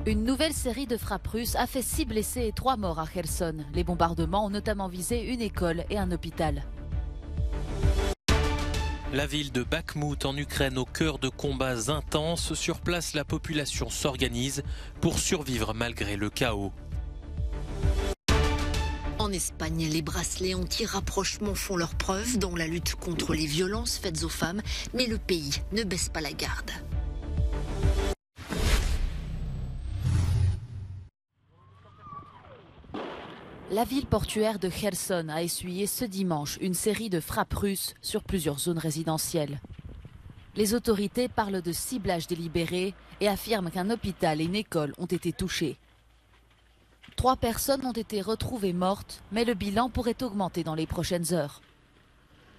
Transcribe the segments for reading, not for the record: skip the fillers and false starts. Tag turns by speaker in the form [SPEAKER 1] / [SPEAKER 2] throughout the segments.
[SPEAKER 1] Une nouvelle série de frappes russes a fait 6 blessés et 3 morts à Kherson. Les bombardements ont notamment visé une école et un hôpital.
[SPEAKER 2] La ville de Bakhmout en Ukraine au cœur de combats intenses. Sur place, la population s'organise pour survivre malgré le chaos.
[SPEAKER 3] En Espagne, les bracelets anti-rapprochement font leur preuve dans la lutte contre les violences faites aux femmes, mais le pays ne baisse pas la garde.
[SPEAKER 1] La ville portuaire de Kherson a essuyé ce dimanche une série de frappes russes sur plusieurs zones résidentielles. Les autorités parlent de ciblage délibéré et affirment qu'un hôpital et une école ont été touchés. 3 personnes ont été retrouvées mortes, mais le bilan pourrait augmenter dans les prochaines heures.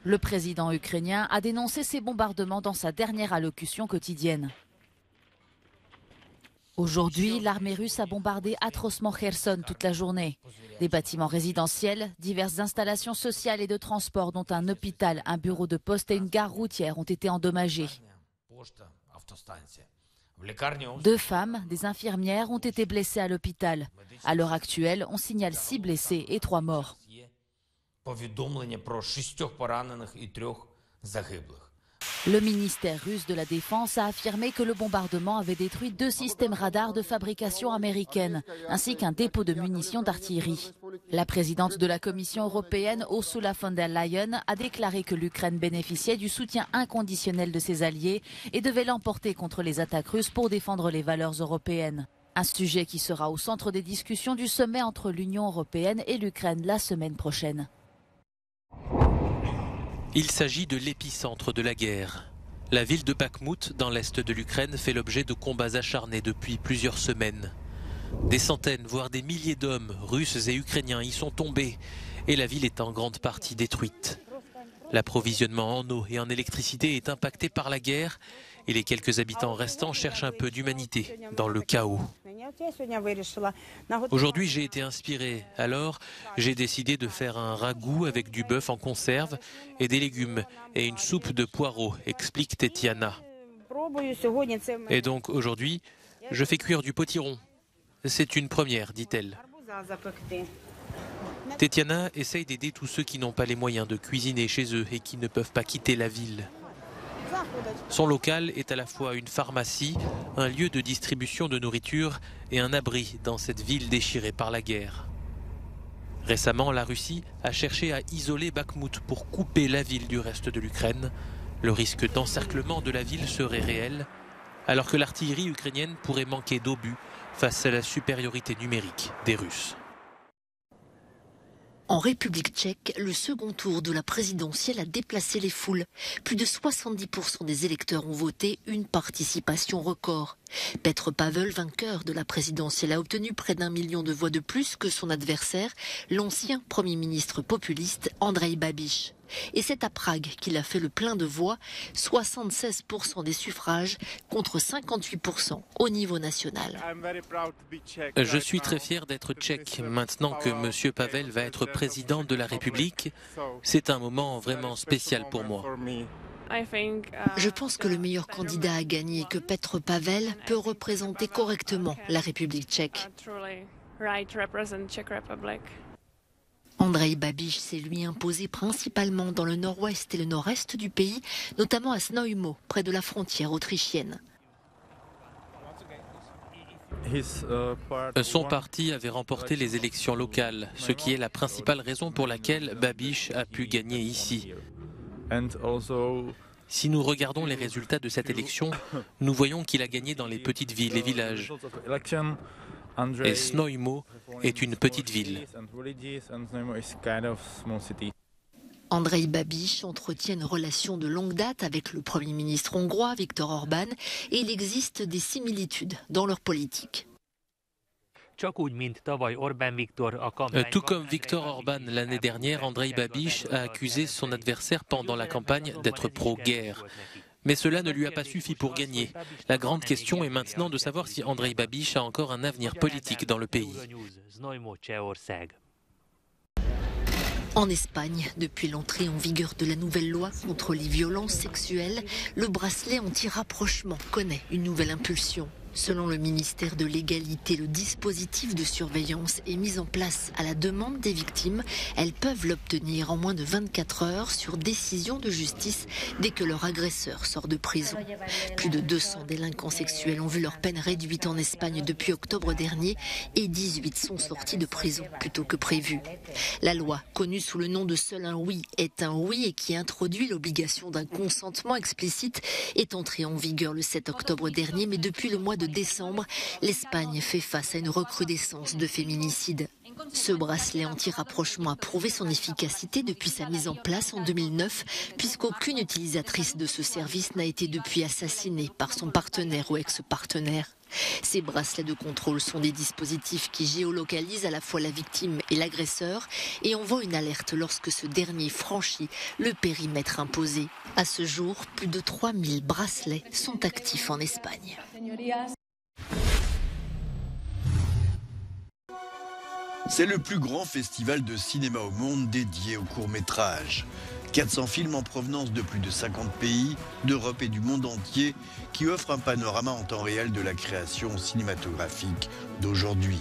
[SPEAKER 1] Le président ukrainien a dénoncé ces bombardements dans sa dernière allocution quotidienne. Aujourd'hui, l'armée russe a bombardé atrocement Kherson toute la journée. Des bâtiments résidentiels, diverses installations sociales et de transport, dont un hôpital, un bureau de poste et une gare routière ont été endommagés. 2 femmes, des infirmières, ont été blessées à l'hôpital. À l'heure actuelle, on signale 6 blessés et 3 morts. Le ministère russe de la Défense a affirmé que le bombardement avait détruit 2 systèmes radars de fabrication américaine, ainsi qu'un dépôt de munitions d'artillerie. La présidente de la Commission européenne, Ursula von der Leyen, a déclaré que l'Ukraine bénéficiait du soutien inconditionnel de ses alliés et devait l'emporter contre les attaques russes pour défendre les valeurs européennes. Un sujet qui sera au centre des discussions du sommet entre l'Union européenne et l'Ukraine la semaine prochaine.
[SPEAKER 2] Il s'agit de l'épicentre de la guerre. La ville de Bakhmout, dans l'est de l'Ukraine, fait l'objet de combats acharnés depuis plusieurs semaines. Des centaines, voire des milliers d'hommes, russes et ukrainiens, y sont tombés et la ville est en grande partie détruite. L'approvisionnement en eau et en électricité est impacté par la guerre et les quelques habitants restants cherchent un peu d'humanité dans le chaos. Aujourd'hui, j'ai été inspiré. Alors, j'ai décidé de faire un ragoût avec du bœuf en conserve et des légumes et une soupe de poireaux, explique Tetiana. Et donc aujourd'hui, je fais cuire du potiron. C'est une première, dit-elle. Tetiana essaye d'aider tous ceux qui n'ont pas les moyens de cuisiner chez eux et qui ne peuvent pas quitter la ville. Son local est à la fois une pharmacie, un lieu de distribution de nourriture et un abri dans cette ville déchirée par la guerre. Récemment, la Russie a cherché à isoler Bakhmout pour couper la ville du reste de l'Ukraine. Le risque d'encerclement de la ville serait réel, alors que l'artillerie ukrainienne pourrait manquer d'obus face à la supériorité numérique des Russes.
[SPEAKER 3] En République tchèque, le second tour de la présidentielle a déplacé les foules. Plus de 70% des électeurs ont voté, une participation record. Petr Pavel, vainqueur de la présidentielle, a obtenu près d'1 million de voix de plus que son adversaire, l'ancien Premier ministre populiste Andrej Babiš. Et c'est à Prague qu'il a fait le plein de voix, 76% des suffrages contre 58% au niveau national.
[SPEAKER 2] Je suis très fier d'être tchèque. Maintenant que M. Pavel va être président de la République, c'est un moment vraiment spécial pour moi.
[SPEAKER 3] Je pense que le meilleur candidat à gagner, que Petr Pavel, peut représenter correctement la République tchèque. Andrej Babiš s'est lui imposé principalement dans le nord-ouest et le nord-est du pays, notamment à Znojmo, près de la frontière autrichienne.
[SPEAKER 2] Son parti avait remporté les élections locales, ce qui est la principale raison pour laquelle Babiš a pu gagner ici. Si nous regardons les résultats de cette élection, nous voyons qu'il a gagné dans les petites villes et villages. Et Znojmo est une petite ville.
[SPEAKER 3] Andrej Babiš entretient une relation de longue date avec le Premier ministre hongrois Viktor Orban et il existe des similitudes dans leur politique.
[SPEAKER 2] Tout comme Viktor Orban l'année dernière, Andrej Babiš a accusé son adversaire pendant la campagne d'être pro-guerre. Mais cela ne lui a pas suffi pour gagner. La grande question est maintenant de savoir si Andrej Babiš a encore un avenir politique dans le pays.
[SPEAKER 3] En Espagne, depuis l'entrée en vigueur de la nouvelle loi contre les violences sexuelles, le bracelet anti-rapprochement connaît une nouvelle impulsion. Selon le ministère de l'Égalité, le dispositif de surveillance est mis en place à la demande des victimes. Elles peuvent l'obtenir en moins de 24 heures sur décision de justice dès que leur agresseur sort de prison. Plus de 200 délinquants sexuels ont vu leur peine réduite en Espagne depuis octobre dernier et 18 sont sortis de prison plus tôt que prévu. La loi, connue sous le nom de Seul un oui est un oui et qui introduit l'obligation d'un consentement explicite, est entrée en vigueur le 7 octobre dernier, mais depuis le mois de décembre, l'Espagne fait face à une recrudescence de féminicides. Ce bracelet anti-rapprochement a prouvé son efficacité depuis sa mise en place en 2009, puisqu'aucune utilisatrice de ce service n'a été depuis assassinée par son partenaire ou ex-partenaire. Ces bracelets de contrôle sont des dispositifs qui géolocalisent à la fois la victime et l'agresseur et envoient une alerte lorsque ce dernier franchit le périmètre imposé. À ce jour, plus de 3000 bracelets sont actifs en Espagne.
[SPEAKER 4] C'est le plus grand festival de cinéma au monde dédié au court-métrage. 400 films en provenance de plus de 50 pays, d'Europe et du monde entier, qui offrent un panorama en temps réel de la création cinématographique d'aujourd'hui.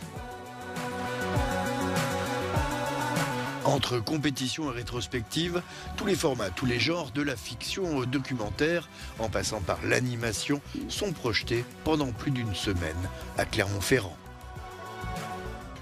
[SPEAKER 4] Entre compétition et rétrospective, tous les formats, tous les genres, de la fiction au documentaire, en passant par l'animation, sont projetés pendant plus d'une semaine à Clermont-Ferrand.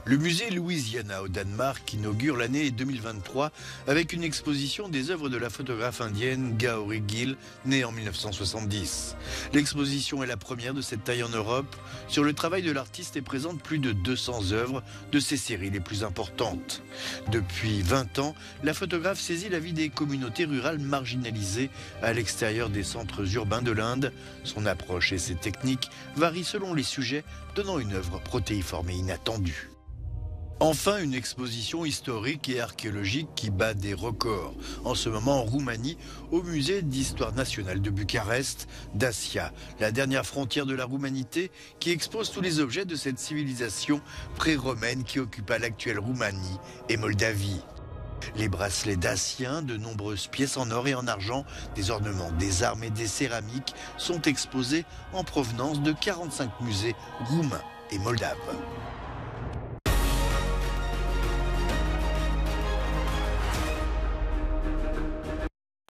[SPEAKER 4] Le musée Louisiana au Danemark inaugure l'année 2023 avec une exposition des œuvres de la photographe indienne Gauri Gill, née en 1970. L'exposition est la première de cette taille en Europe. Sur le travail de l'artiste et présente plus de 200 œuvres de ses séries les plus importantes. Depuis 20 ans, la photographe saisit la vie des communautés rurales marginalisées à l'extérieur des centres urbains de l'Inde. Son approche et ses techniques varient selon les sujets, donnant une œuvre protéiforme et inattendue. Enfin, une exposition historique et archéologique qui bat des records. En ce moment en Roumanie, au musée d'histoire nationale de Bucarest, Dacia, la dernière frontière de la Roumanité, qui expose tous les objets de cette civilisation pré-romaine qui occupa l'actuelle Roumanie et Moldavie. Les bracelets daciens, de nombreuses pièces en or et en argent, des ornements, des armes et des céramiques sont exposés en provenance de 45 musées roumains et moldaves.